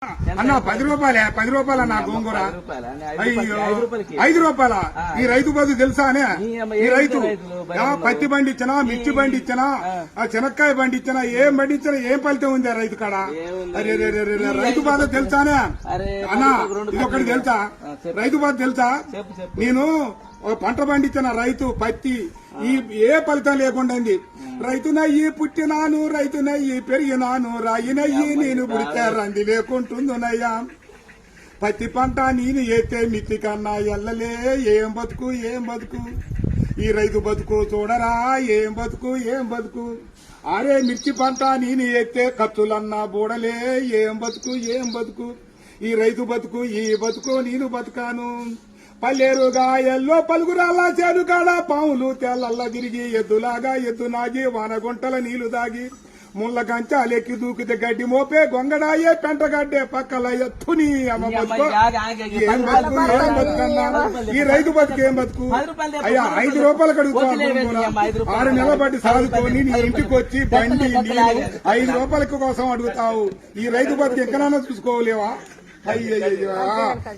అన్న 10 రూపాయలే 10 రూపాయల నా గోంగూర అయ్యో 5 రూపాయల ఈ రైతు బతుకు తెలుసా అనే ఈ రైతు పత్తి బండి ఇచ్చినా మిర్చి బండి ఇచ్చినా శనక్కాయ బండి ఇచ్చినా ఏం బండి ఇచ్చినా ఏం ఫలితం ఉంది రైతు కాడ అరే రైతు బాధ తెలుసానే అన్న ఇది ఒకటి తెలుసా రైతు బాధ తెలుసా నేను పంట పండించిన రైతు పత్తి ఈ ఏ ఫలితం లేకుండా రైతునయ్యి పుట్టినాను రైతునయ్యి పెరిగినాను రాయినయ్యి నేను పుడితే రంది లేకుంటుందునయ్యా పత్తి పంట నేను ఎత్తే మిత్తి కన్నా ఎల్లలే ఏం బతుకు ఏం బతుకు ఈ రైతు బతుకు చూడరా ఏం బతుకు ఏం బతుకు అరే మిర్చి పంట నేను ఎత్తే ఖర్చులన్నా బూడలే ఏం బతుకు ఏం బతుకు ఈ రైతు బతుకు ఈ బతుకు నేను బతుకాను పల్లెరుగా ఎల్లో పలుగురాలా చేను కాడ పాములు తెల్లల్లా తిరిగి ఎద్దులాగా ఎద్దు నాగి వానగుంటల నీళ్లు దాగి ముళ్ళ కంచాలెక్కి దూకితే గడ్డి మోపే గొంగడాయే పెంటగడ్డే పక్కల ఎత్తుని అమ్మ బతుకు ఏం బతుకు ఏం బతుకన్నా ఈ రైతు బతుకు ఏం బతుకు అయ్యా 5 రూపాయలు అడుగుతున్నా 6 నెలల బట్టి సాదుకొని నీ ఇంటికి వచ్చి బండి నీళ్ళు 5 రూపాయల కోసం అడుగుతావు ఈ రైతు బతుకు ఎక్కడైనా చూసుకోలేవా అయ్యయ్యో